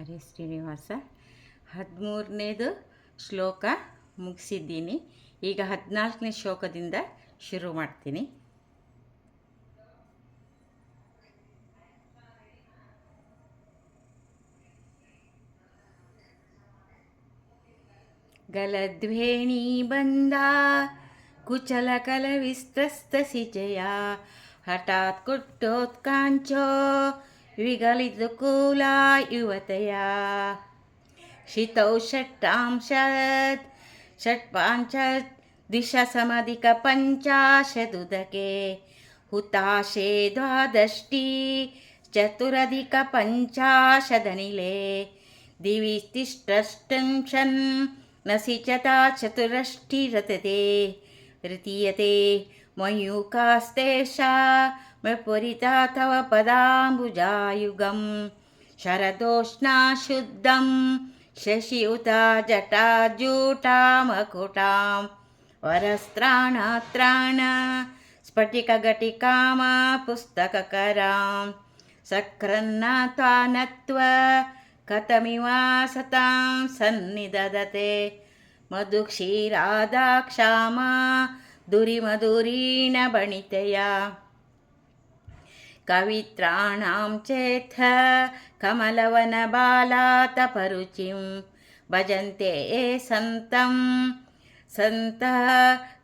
ಹರೇ ಶ್ರೀನಿವಾಸ. 13ನೇದು ಶ್ಲೋಕ ಮುಗಿಸಿದ್ದೀನಿ. ಈಗ 14ನೇ ಶ್ಲೋಕದಿಂದ ಶುರು ಮಾಡ್ತೀನಿ. ಗಲದ್ವೇಣಿ ಬಂದ ಕುಚಲಕಲವಿಸ್ತಸ್ತಸಿಜಯ ಹಠಾತ್ ಕುಟ್ಟೋತ್ಕಾಂಚೋ ವಿಗಲಿತು ಕೂಲ ಯುವತೆಯ ಶಿತೌ ಷಟ್ಟಾಂಶತ್ ಷಟ್ಪಾಂಚತ್ ದಿಶಸಮಧಿಕ ಪಂಚಾಶದುದಕೆ ಹುತಾಶೆ ದ್ವಾದಷ್ಟಿ ಚತುರಧಿಕ ಪಂಚಾಶದನಿಲೆ ದಿವಿ ತಿಷ್ಟಷ್ಟಂಶನ್ ನಸಿಚತಾ ಚತುರಷ್ಟಿರತತೆ ಋತೀಯತೆ ಮಯೂಕಾಸ್ತೇಷಾ ಮಪುರಿತಾ ತವ ಪದಾಂಬುಜಾಯುಗಂ ಶರದೋಷ್ಣಾ ಶುದ್ಧಂ ಶಶಿಯುತಾ ಜಟಾಜೂಟಾಮಕುಟಾಂ ವರಸ್ತ್ರಾಣಾತ್ರಾಣ ಸ್ಫಟಿಕಘಟಿಕಾಮ ಪುಸ್ತಕಕರಾಂ ಸಕ್ರನ್ನಾತಾನತ್ವ ಕಥಮಿವಾಸತಾಂ ಸನ್ನಿದದತೆ ಮಧುಕ್ಷೀರಾದಾಕ್ಷಾಮ ದುರಿಮಧುರೀಣ ಬಣಿತೆಯ ಕವಿತ್ರಾಣಾಂ ಚೇಥ ಕಮಲವನ ಬಾಲಾತಪರುಚಿಂ ಭಜಂತೆ ಸಂತಂ ಸಂತಃ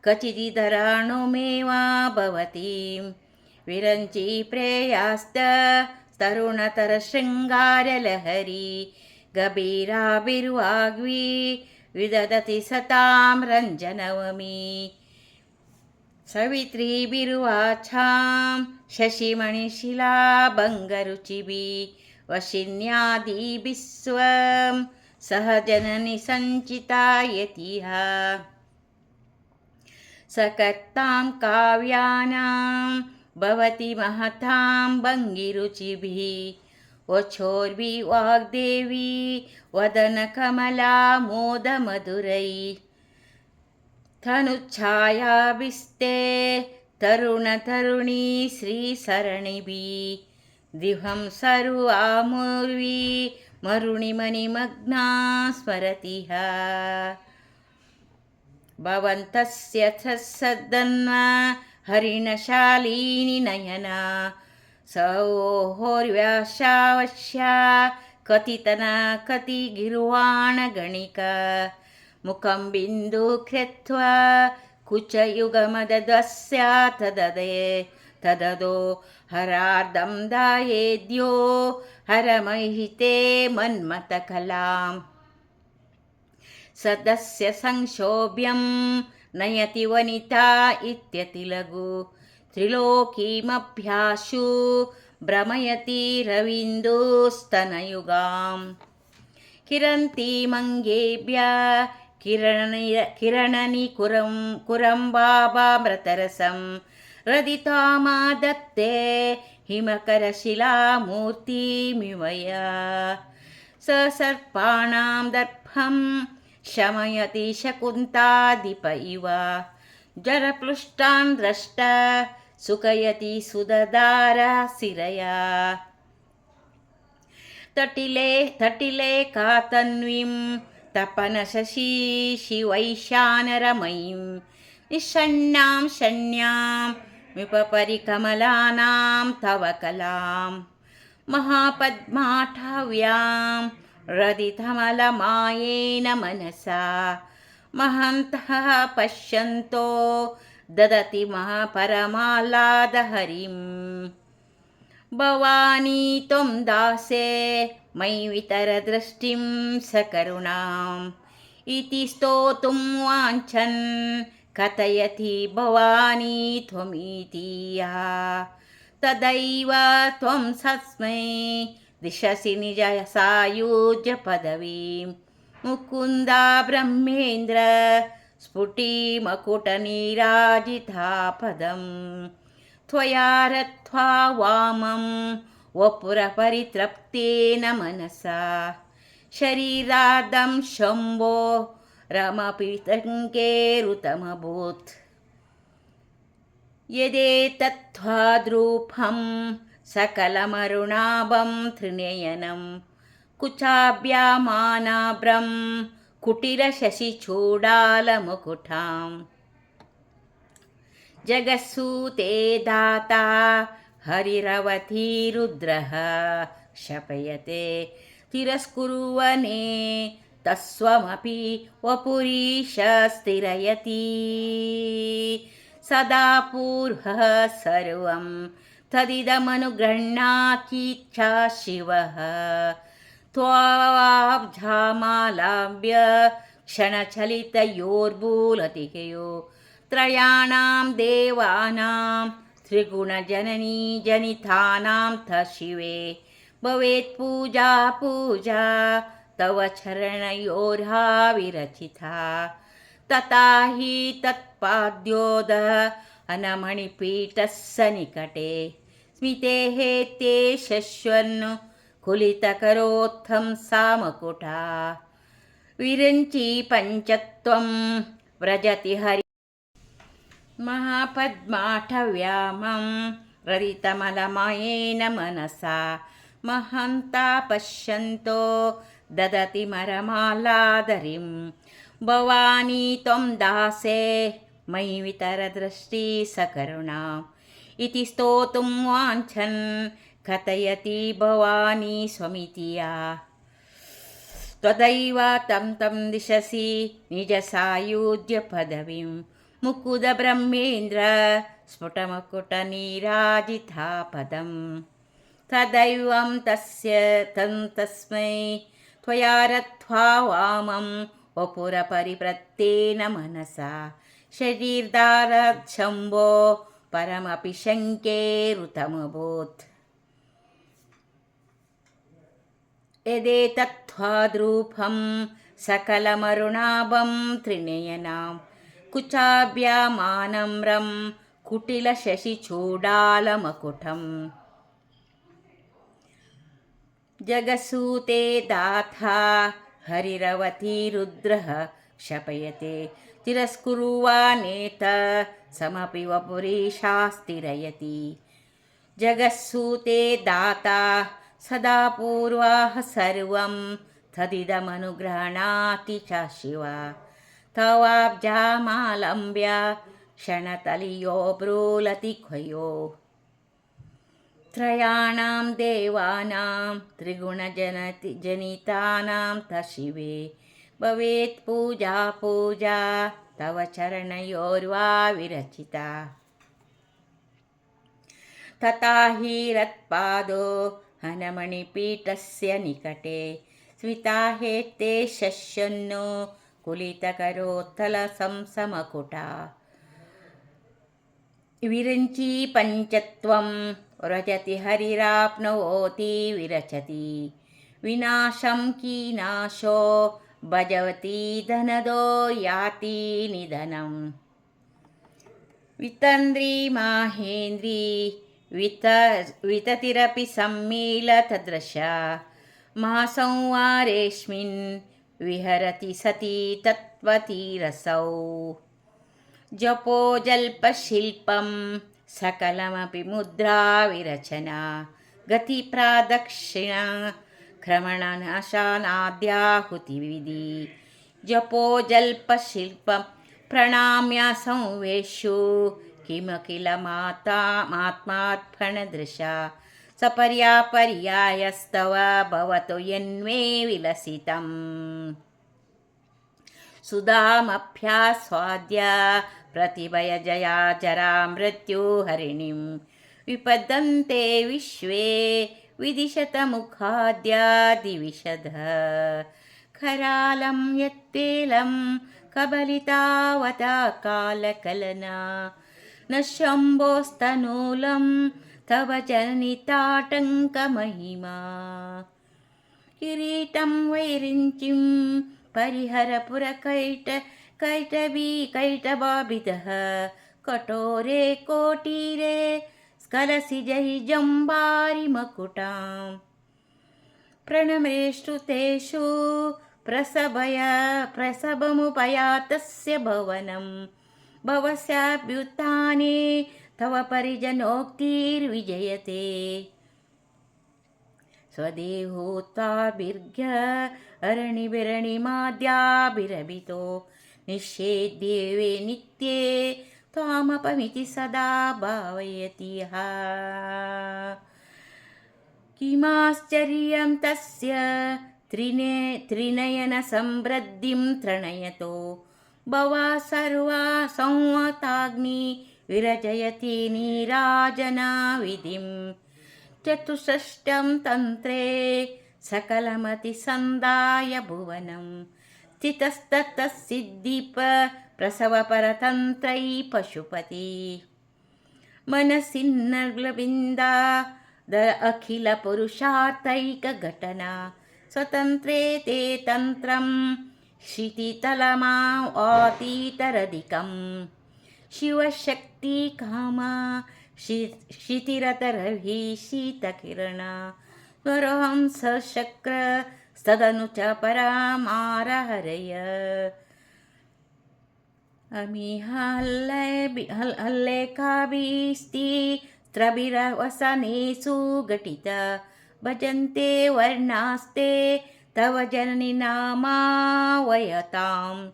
ಕಚಿದಿಧರಾಣುಮೇವಾ ಭವತೀಂ ವಿರಂಚಿ ಪ್ರೇಯಾಸ್ತ ತರುಣತರ ಶೃಂಗಾರಲಹರಿ ಗಭೀರಾಭಿರ್ವಾಗ್ವಿ ವಿದದತಿ ಸತಾಂ ರಂಜನವಮಿ ಸವಿತ್ರೀಭಿರ್ವಾಚಾಂ ಶಶಿಮಣಿಶಿಲಾ ಭಂಗರುಚಿಭಿ ವಶಿನ್ಯಾದಿಭಿಸ್ವಂ ಸಹ ಜನನಿ ಸಂಚಿತಾಯತಿಹ ಸಕರ್ತಾಂ ಕಾವ್ಯಾನಾಂ ಭವತಿ ಮಹತಾಂ ಭಂಗಿರುಚಿಭಿಃ ವಚೋರ್ಭಿ ವಾಗ್ದೇವಿ ವದನ ಕಮಲಾ ಮೋದ ಮಧುರೈ ತನುಚ್ಛಾಯಾಭಿಸ್ತೆ ತರುಣ ತರುಣಿ ಶ್ರೀ ಸರಣಿಭಿ ದಿವಂ ಸರ್ವಾಮೂರ್ವಿ ಮರುಣಿಮಣಿಮಗ್ನಾ ಸ್ಮರತಿಹ ಭವಂತಸ್ಯ ಸದ್ದನ್ವ ಹರಿಣಶಾಲೀನಿ ನಯನ ಸೌಹೋರ್ವ್ಯಾಶಾವಶ್ಯ ಕತಿತನ ಕತಿ ಗಿರ್ವಾಣ ಗಣಿಕ ಮುಖಂ ಬಿಂದು ಕೃತ್ವ ಕುಚಯುಗಮದಸ್ಯ ತದದೋ ಹರಾರ್ಧಂ ದಾಯೇದ್ಯೋ ಹರಮಹಿತೆ ಮನ್ಮಥ ಕಲಾಂ ಸದಸ್ಯ ಸಂಕ್ಷೋಭ್ಯಂ ನಯತಿ ವನಿತಾ ಇತ್ಯತಿಲಘು ತ್ರಿಲೋಕೀಮಭ್ಯಾಶು ಭ್ರಮಯತಿ ರವೀಂದೋಸ್ತನಯುಗಾಂ ಕಿರಂತೀಮಂಗೇಭ್ಯ ಕಿರಣನಿ ಕುರಂಬಾಭಾಮೃತರಸಂ ರದಿತಾಮಾದತ್ತೆ ಹಿಮಕರಶಿಲಾಮೂರ್ತಿಮಿವಯ ಸರ್ಪಾಣಾಂ ದರ್ಭಂ ಶಮಯತಿ ಶಕುಂತಾಧಿಪ ಇವ ಜರಪ್ಲುಷ್ಟಾನ್ ದ್ರಷ್ಟ ಸುಖಯತಿ ಸುಧದಾರ ಸಿರಯ ತಟಿಲೆ ಕಾತನ್ವಿಂ ತಪನ ಶಶಿ ಶಿವೈಶಾನರಮಯೀಂ ನಿಷಣ್ಣಾಂ ಶಣ್ಯಾಂ ವಿಪಪರಿಕಮಲಾನಾಂ ತವ ಕಲಾಂ ಮಹಾಪದ್ಮಾಠವ್ಯಾಂ ರದಿತಮಲಮಾಯೇನ ಮನಸಾ ಮಹಂತಃ ಪಶ್ಯಂತೋ ದದತಿ ಮಹಾಪರಮಾಹ್ಲಾದಹರಿಂ ಭವಾನಿ ತ್ವಂ ದಾಸೆ ಮಯಿ ವಿತರ ದೃಷ್ಟಿಂ ಸಕರುಣಾಂ ಇತಿ ಸ್ತೋತುಂ ವಾಂಛನ್ ಕಥಯತಿ ಭವಾನಿ ತ್ವಮಿತಿ ಯಃ ತದೈವ ತ್ವಂ ತಸ್ಮೈ ದಿಶಸಿ ನಿಜ ಸಾಯುಜ್ಯ ಪದವೀಂ ಮುಕುಂದ ಬ್ರಹ್ಮೇಂದ್ರ ಸ್ಫುಟಿ ಮಕುಟ ನೀರಾಜಿತಾ ಪದಂ ತ್ವಯಾ ರತ್ವಾ ವಾಮಂ ವಪುರ ಪರಿತೃಪ್ತೇನ ಮನಸಾ ಶರೀರಾರ್ಧಂ ಶಂಭೋ ರಮಪಿತಂಕೇರುತಮಭೂತ್ ಯದೇತತ್ತ್ವಾದ್ರೂಪಂ सकलमरुणाभं त्रिनयनं कुचाभ्यामानाभ्रं कुटिलशशिचूडालमुकुटाम् जगत्सूते दाता हरिरवतीरुद्रः क्षपयते तिरस्कुर्वने तस्वमपि वपुरीश स्थिरयति सदा पूर्वः सर्वं तदिदमनुगृह्णातीच्छा शिवः त्वाब्जामालाभ्य क्षणचलितयोर्भूलतिकयो त्रयाणां देवानां त्रिगुणजननी जनितानां थ शिवे भवेत् पूजा पूजा तव चरणयोर्हा विरचिता तथा हि तत्पाद्योद अनमणिपीठस्य निकटे स्मितेः ते शश्वन् कुलितकरोत्थं सामकुटा विरञ्ची पञ्चत्वं व्रजति हरि महापद्माटव्यामं ररितमलमयेन मनसा महन्ता पश्यन्तो ददति मरमालादरिं भवानी त्वं दासे मयि वितरदृष्टि सकरुणाम् इति स्तोतुं वाञ्छन् कथयति भवानी स्वमितिया त्वदैव तं दिशसि निजसायुज्यपदवीं मुकुदब्रह्मेन्द्र स्फुटमुकुटनीराजितापदं तदैवं तस्मै त्वया रत्वा वामं वपुरपरिवृत्तेन मनसा शरीरदारात् शम्भो परमपि शङ्केरुतमभूत् यदेतत्त्वाद्रूपं सकलमरुणाभं त्रिनयनां कुचाभ्यामानम्रं कुटिलशशिचूडालमकुटम् जगत्सूते दाता हरिरवतीरुद्रः क्षपयते तिरस्कुर्वानेत समपि वपुरीशा स्थिरयति जगत्सूते दाता सदा पूर्वाः सर्वं तदिदमनुगृह्णाति च शिव तवाब्जामालम्ब्य क्षणतलियो ब्रूलति ख्वयो त्रयाणां देवानां त्रिगुणजनितानां थ शिवे भवेत् पूजा पूजा तव चरणयोर्वा विरचिता तथा हि रत्पादो हनमणिपीठस्य निकटे स्मिताहेते शश्यन्नो कुलितकरोत्तलसंसमकुटा विरञ्ची पञ्चत्वं व्रजति हरिराप्नोति विरचति विनाशं कीनाशो भजवती धनदो याति निधनम् वितन्द्री माहेन्द्री विततिरपि सम्मीलतदृशा महासंवारेऽस्मिन् विहरति सती तत्त्वतीरसौ जपो जल्पशिल्पं सकलमपि मुद्राविरचना गतिप्रादक्षिणा क्रमणनाशानाद्याहुतिविधि जपो जल्पशिल्पं प्रणाम्य संवेशु किमखिलमात्मात्मनदृशा सपर्यापर्यायस्तव भवतु यन्मे विलसितम् सुधामभ्यास्वाद्य प्रतिभयजया जरा मृत्युहरिणीं विपद्यन्ते विश्वे विदिशतमुखाद्यादिविशदः करालं यत्तेलं कबलितावता कालकलना न शम्भोस्तनूलं तव जनिताटङ्कमहिमा किरीटं वैरिञ्चिं कैटभाभितः कठोरे कोटीरे स्खलसि जहि जम्बारिमकुटां प्रणमेष्टुतेषु प्रसभमुपयातस्य भवनं भवस्याभ्युत्थाने तव परिजनोक्तिर्विजयते ಸ್ವದೇಹೋತ್ತಾಭಿರ್ಘ್ಯ ಅರಣಿಬಿರಣಿಮಾದ್ಯಾಭಿರಭಿತೋ ನಿಶ್ಚೇದ್ದೇವೇ ನಿತ್ಯೇ ತ್ವಾಮಪಮಿತಿ ಸದಾ ಭಾವಯತಿ ಯಃ. किमाश्चर्यं तस्य त्रिनयनसम्वृद्धिं त्रणयतो भवा सर्वा संवताग्नि विरजयति नीराजनाविधिं. चतुष्षष्ठं तन्त्रे सकलमतिसन्धाय भुवनं स्थितस्ततः सिद्धिप प्रसवपरतन्त्रै पशुपति. मनसिन्नर्ग्लविन्दा द अखिल पुरुषार्थैकघटना स्वतन्त्रे ते तन्त्रं क्षितितलमातीतरधिकं. शिवशक्तिकामा क्षितिरतरविः शीतकिरणा स्वरोहं सशक्र सदनु च परामारहरय. हल्लेकाभिस्ति त्रभिरवसनेषु घटिता भजन्ते वर्णास्ते तव जननि नामावयताम्.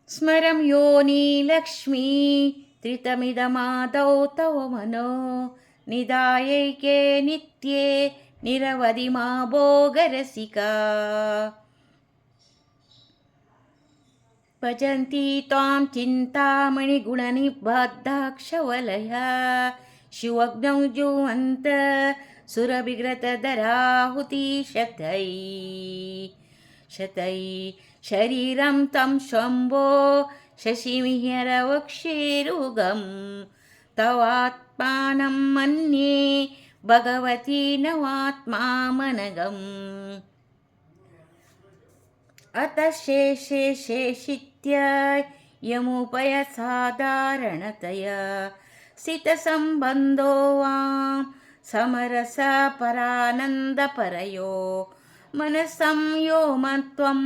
स्मरं योनि लक्ष्मी त्रितमिदमादौ तव मनो निधायैके नित्ये निरवधि मा भोगरसिका. भजन्ति त्वां चिन्तामणिगुणनिबद्धाक्षवलया शिवग्नौ जुवन्त सुरभिघ्रतधराहुति शतै शरीरं तं शम्भो शशिमिहिरवक्षेरुगं तवात्मानं मन्ये भगवती नवात्मामनघम्. अतः शेषित्य यमुपयसाधारणतया स्थितसम्बन्धो वां समरसपरानन्दपरयो मनसंयोमत्वं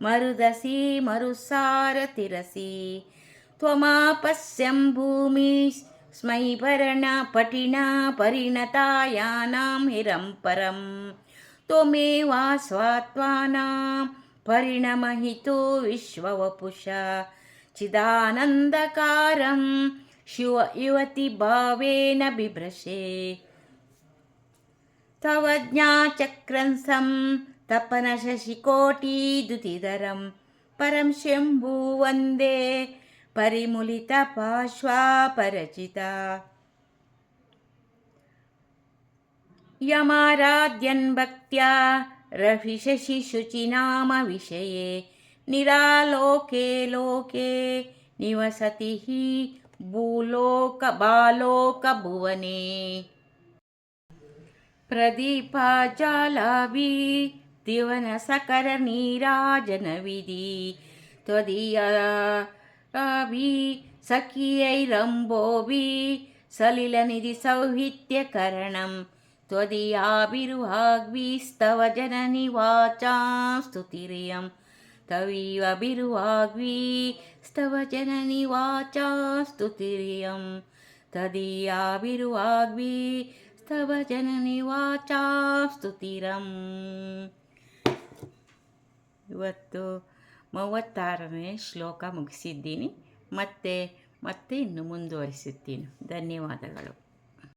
मरुदसि मरुसारथिरसि. त्वमापस्यं भूमिस्मै पटिना परिणतायानां हिरं परं त्वमेवास्वात्वानां परिणमहितो विश्ववपुषा चिदानन्दकारं शिव युवति भावेन बिभ्रशे. तव ज्ञाचक्रंसं तपनशशिकोटिद्युतिधरं परं शम्भु वन्दे परिमुलितपार्श्वापरचिता. यमाराध्यन् भक्त्या रविशशिशुचिनाम विषये निरालोके लोके निवसति हि बालोकभुवने. प्रदीपाजालाभिर्दिवनसकरनीराजनविधि त्वदीयाभिः सखियैरम्भोभिः सलिलनिधिसौहित्यकरणं त्वदीयाभिर्वाग्भिस्तव जननि वाचां स्तुतिरियं. तवीयभिर्वाग्भिस्तव जननि वाचां स्तुतिरियं. तदीयाभिर्वाग्भिस्तव ಜನನಿ ವಾಚಾ ಸ್ತುತಿರಂ. ಇವತ್ತು 36ನೇ ಶ್ಲೋಕ ಮುಗಿಸಿದ್ದೀನಿ. ಮತ್ತೆ ಇನ್ನು ಮುಂದುವರಿಸುತ್ತೀನಿ. ಧನ್ಯವಾದಗಳು.